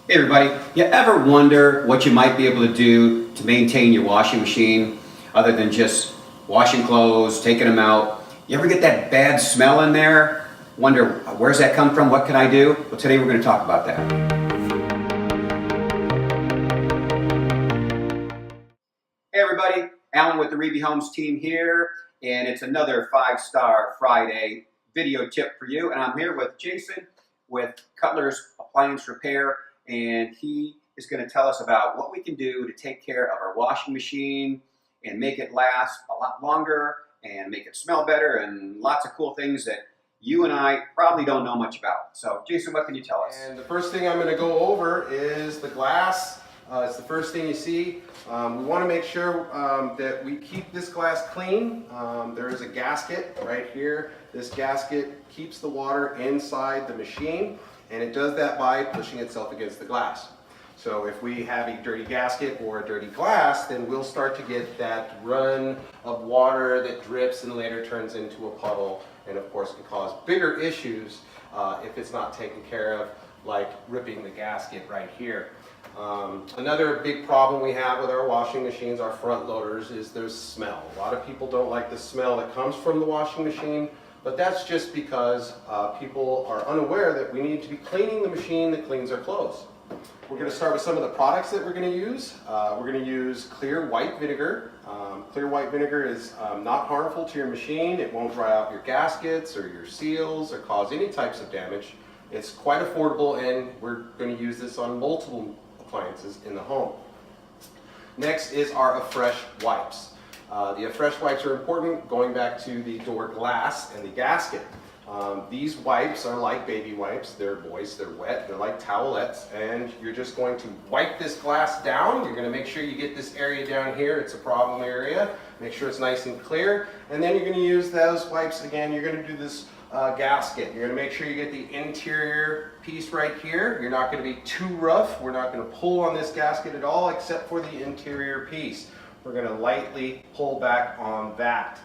Hey everybody, you ever wonder what you might be able to do to maintain your washing machine other than just washing clothes, taking them out? You ever get that bad smell in there? Wonder, where's that come from? What can I do? Well, today we're going to talk about that. Hey everybody, Alan with the Rebe Homes team here, and it's another 5-Star Friday video tip for you. And I'm here with Jason with Cutler's Appliance Repair, and he is going to tell us about what we can do to take care of our washing machine and make it last a lot longer and make it smell better and lots of cool things that you and I probably don't know much about. So Jason, what can you tell us? And the first thing I'm going to go over is the glass. It's the first thing you see. We want to make sure that we keep this glass clean. There is a gasket right here. This gasket keeps the water inside the machine, and it does that by pushing itself against the glass. So if we have a dirty gasket or a dirty glass, then we'll start to get that run of water that drips and later turns into a puddle, and of course can cause bigger issues if it's not taken care of, like ripping the gasket right here. Another big problem we have with our washing machines, our front loaders, is there's smell. A lot of people don't like the smell that comes from the washing machine, but that's just because people are unaware that we need to be cleaning the machine that cleans our clothes. We're going to start with some of the products that we're going to use. We're going to use clear white vinegar. Clear white vinegar is not harmful to your machine. It won't dry out your gaskets or your seals or cause any types of damage. It's quite affordable, and we're going to use this on multiple appliances in the home. Next is our Afresh wipes. The Afresh wipes are important, going back to the door glass and the gasket. These wipes are like baby wipes. They're moist, they're wet, they're like towelettes, and you're just going to wipe this glass down. You're going to make sure you get this area down here. It's a problem area. Make sure it's nice and clear, and then you're going to use those wipes again. You're going to do this gasket. You're going to make sure you get the interior piece right here. You're not going to be too rough. We're not going to pull on this gasket at all except for the interior piece. We're going to lightly pull back on that.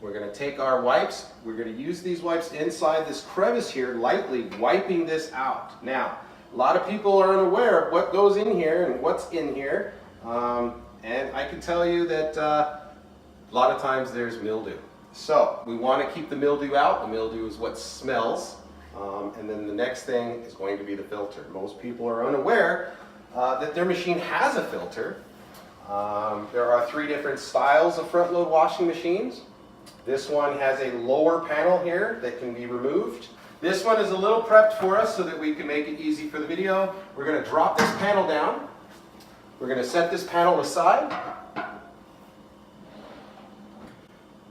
We're going to take our wipes. We're going to use these wipes inside this crevice here, lightly wiping this out. Now, a lot of people are unaware of what goes in here and what's in here. And I can tell you that a lot of times there's mildew. So we want to keep the mildew out. The mildew is what smells. And then the next thing is going to be the filter. Most people are unaware that their machine has a filter. There are 3 different styles of front load washing machines. This one has a lower panel here that can be removed. This one is a little prepped for us so that we can make it easy for the video. We're going to drop this panel down. We're going to set this panel aside.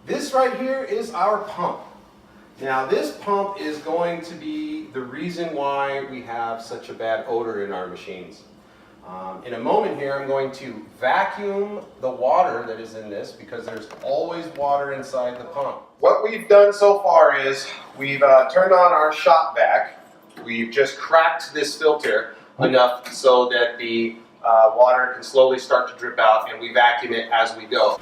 This right here is our pump. Now this pump is going to be the reason why we have such a bad odor in our machines. In a moment here, I'm going to vacuum the water that is in this because there's always water inside the pump. What we've done so far is we've turned on our shop vac. We've just cracked this filter enough so that the water can slowly start to drip out, and we vacuum it as we go.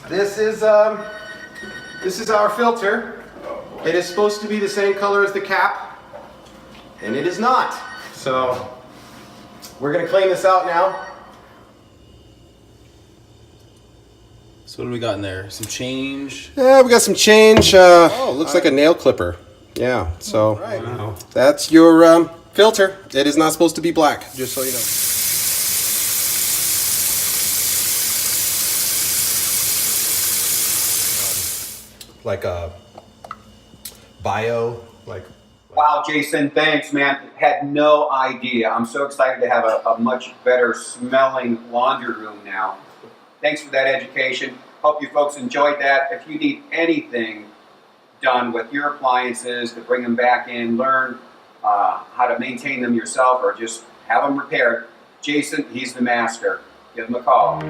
This is our filter. It is supposed to be the same color as the cap, and it is not. So we're going to clean this out now. So what do we got in there? Some change? Yeah, we got some change. Oh, looks like a nail clipper. Yeah, so Wow. that's your filter. It is not supposed to be black, just so you know. Like a bio, like... Wow, Jason, thanks, man. Had no idea. I'm so excited to have a much better smelling laundry room now. Thanks for that education. Hope you folks enjoyed that. If you need anything done with your appliances to bring them back in, learn how to maintain them yourself or just have them repaired, Jason, he's the master. Give him a call.